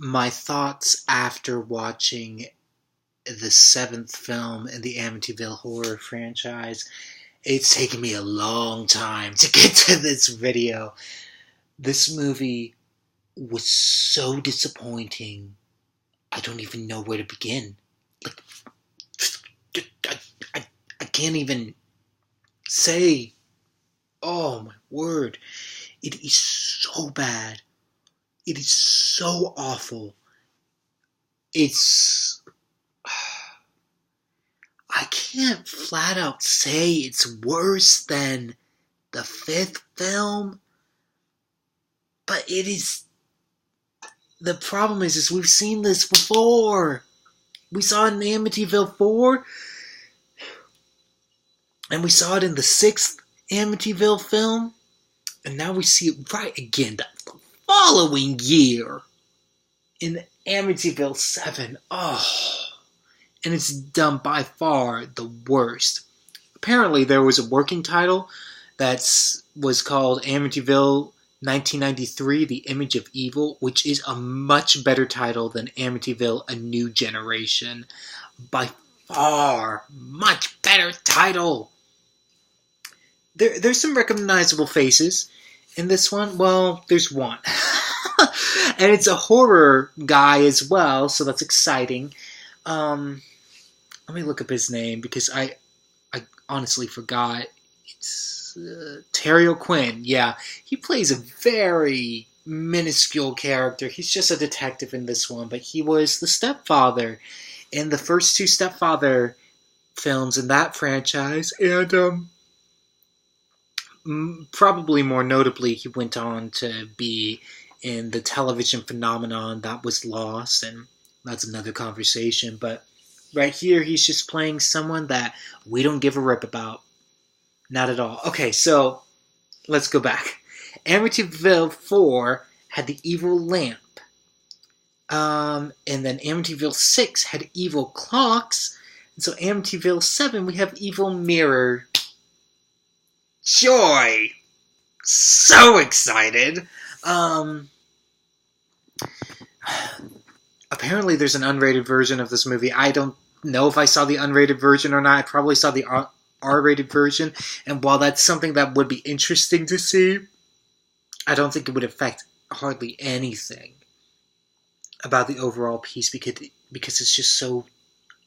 My thoughts after watching the seventh film in the Amityville horror franchise. It's taken me a long time to get to this video. This movie was so disappointing. I don't even know where to begin. Like, I, I can't even say. Oh my word. It is so bad. It is so awful. It's... I can't flat out say it's worse than the fifth film, but it is... The problem is we've seen this before. We saw it in Amityville 4, and we saw it in the sixth Amityville film, and now we see it right again the following year in Amityville 7. Oh, and it's done by far the worst. Apparently there was a working title that was called Amityville 1993, The Image of Evil, which is a much better title than Amityville, A New Generation. By far, much better title. There's some recognizable faces in this one. Well, there's one. And it's a horror guy as well, so that's exciting. Let me look up his name, because I honestly forgot. It's Terry O'Quinn. Yeah, he plays a very minuscule character. He's just a detective in this one, but he was the stepfather in the first two Stepfather films in that franchise, and probably more notably, he went on to be in the television phenomenon that was Lost, and that's another conversation, but right here, he's just playing someone that we don't give a rip about. Not at all. Okay, so let's go back. Amityville 4 had the evil lamp. And then Amityville 6 had evil clocks. And so Amityville 7, we have evil mirror. Joy! So excited! Apparently there's an unrated version of this movie. I don't know if I saw the unrated version or not. I probably saw the R-rated version, and while that's something that would be interesting to see, I don't think it would affect hardly anything about the overall piece, because it's just so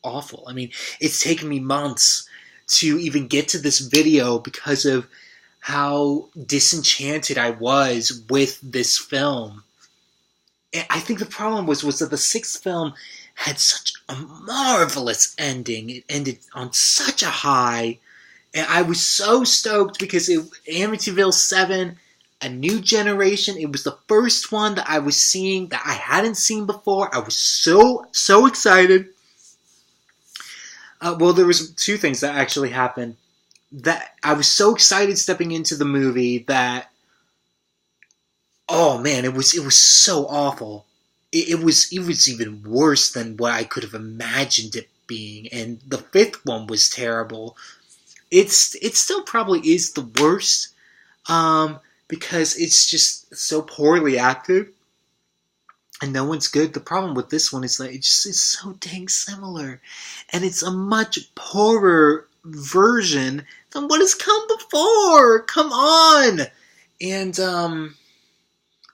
awful. I mean, it's taken me months to even get to this video because of how disenchanted I was with this film. I think the problem was that the sixth film had such a marvelous ending. It ended on such a high. And I was so stoked because Amityville 7, A New Generation, it was the first one that I was seeing that I hadn't seen before. I was so excited. Well, there was two things that actually happened. That I was so excited stepping into the movie that, oh man, it was so awful. It was even worse than what I could have imagined it being. And the fifth one was terrible. It still probably is the worst, because it's just so poorly acted, and no one's good. The problem with this one is that it just is so dang similar, and it's a much poorer version than what has come before. Come on! And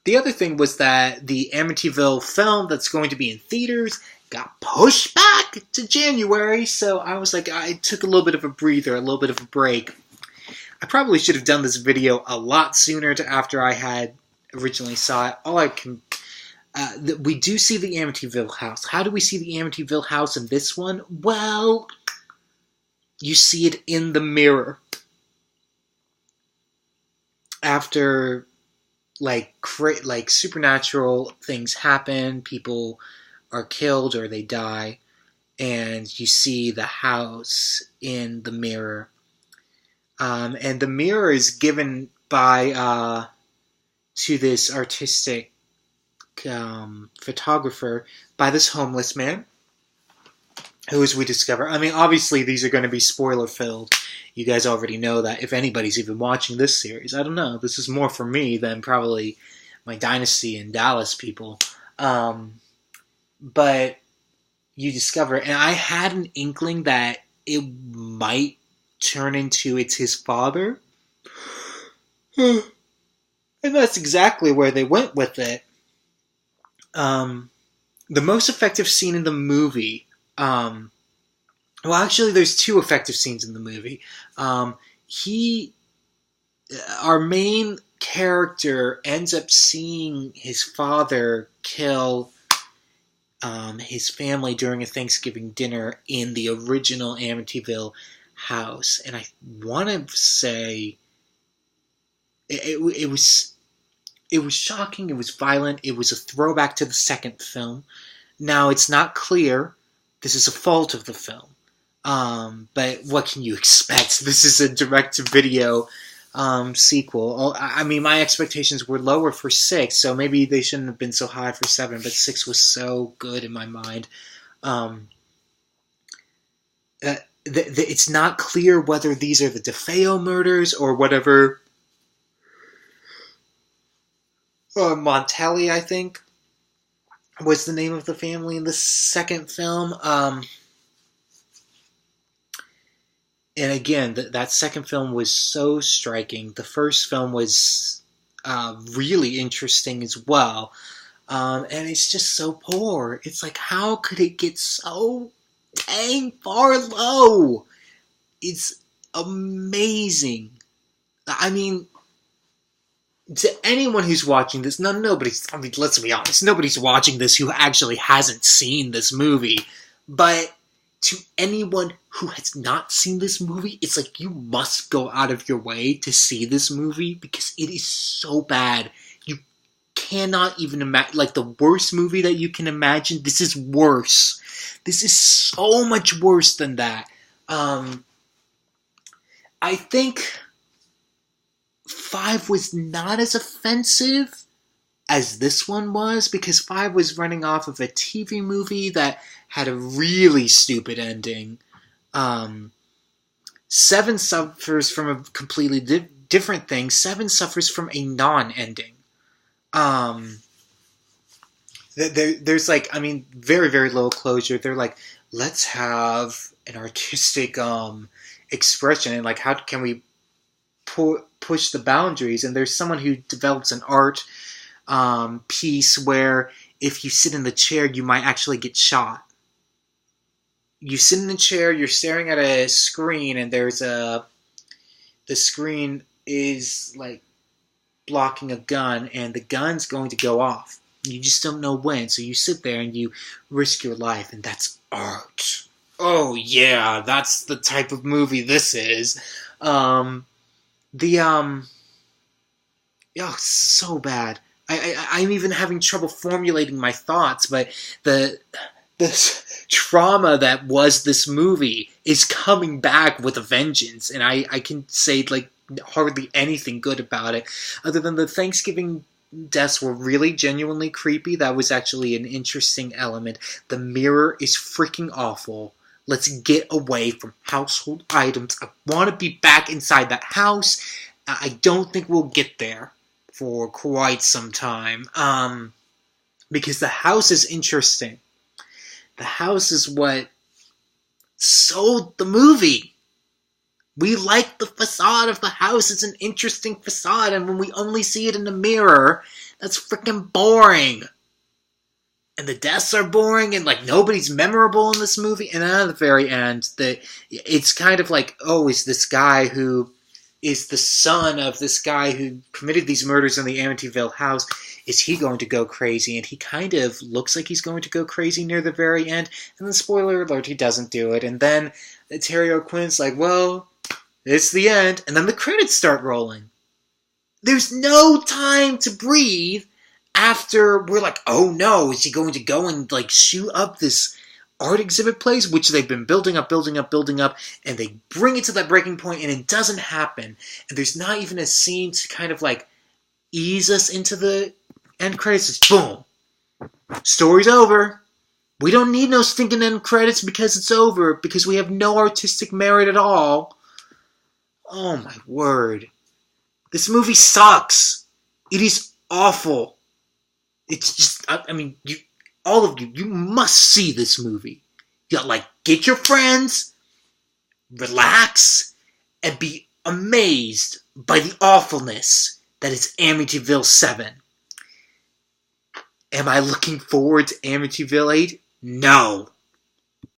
the other thing was that the Amityville film that's going to be in theaters got pushed back to January, so I was like, I took a little bit of a breather, a little bit of a break. I probably should have done this video a lot sooner to after I had originally saw it. All I can... we do see the Amityville house. How do we see the Amityville house in this one? Well, you see it in the mirror. After, like supernatural things happen, people are killed or they die, and you see the house in the mirror. And the mirror is given by to this artistic photographer by this homeless man, who, as we discover, I mean, obviously these are going to be spoiler-filled. You guys already know that, if anybody's even watching this series. I don't know. This is more for me than probably my Dynasty and Dallas people. but you discover, and I had an inkling that it might turn into it's his father. And that's exactly where they went with it. The most effective scene in the movie, well, actually, there's two effective scenes in the movie. He, our main character, ends up seeing his father kill his family during a Thanksgiving dinner in the original Amityville house, and I want to say it was shocking. It was violent. It was a throwback to the second film. Now it's not clear. This is a fault of the film. But what can you expect? This is a direct-to-video sequel. I mean, my expectations were lower for 6, so maybe they shouldn't have been so high for 7, but 6 was so good in my mind. It's not clear whether these are the DeFeo murders or whatever. Montelli, I think, was the name of the family in the second film. And again, that second film was so striking. The first film was really interesting as well. And it's just so poor. It's like, how could it get so dang far low? It's amazing. I mean, to anyone who's watching this, nobody's, I mean, let's be honest, nobody's watching this who actually hasn't seen this movie. But to anyone who has not seen this movie, it's like you must go out of your way to see this movie because it is so bad. You cannot even imagine, like the worst movie that you can imagine, this is worse. This is so much worse than that. I think 5 was not as offensive as this one was, because 5 was running off of a TV movie that had a really stupid ending. 7 suffers from a completely different thing. 7 suffers from a non-ending. There's like, I mean, very, very low closure. They're like, let's have an artistic expression, and like, how can we push the boundaries? And there's someone who develops an art piece where if you sit in the chair, you might actually get shot. You sit in the chair, you're staring at a screen, and the screen is like blocking a gun, and the gun's going to go off. You just don't know when, so you sit there and you risk your life, and that's art. Oh yeah, that's the type of movie this is. Oh, so bad. I'm even having trouble formulating my thoughts, but the trauma that was this movie is coming back with a vengeance, and I can say like hardly anything good about it, other than the Thanksgiving deaths were really genuinely creepy. That was actually an interesting element. The mirror is freaking awful. Let's get away from household items. I want to be back inside that house. I don't think we'll get there for quite some time. Because the house is interesting. The house is what sold the movie. We like the facade of the house. It's an interesting facade, and when we only see it in the mirror, that's freaking boring. And the deaths are boring, and like nobody's memorable in this movie. And at the very end, it's kind of like, oh, is this guy who is the son of this guy who committed these murders in the Amityville house, is he going to go crazy? And he kind of looks like he's going to go crazy near the very end. And then, spoiler alert, he doesn't do it. And then Terry O'Quinn's like, well, it's the end. And then the credits start rolling. There's no time to breathe after we're like, oh no, is he going to go and like shoot up this art exhibit place, which they've been building up, and they bring it to that breaking point, and it doesn't happen. And there's not even a scene to kind of like ease us into the end credits. It's boom. Story's over. We don't need no stinking end credits because it's over, because we have no artistic merit at all. Oh my word. This movie sucks. It is awful. It's just, I mean, all of you, you must see this movie. Get your friends, relax, and be amazed by the awfulness that is Amityville 7. Am I looking forward to Amityville 8? No.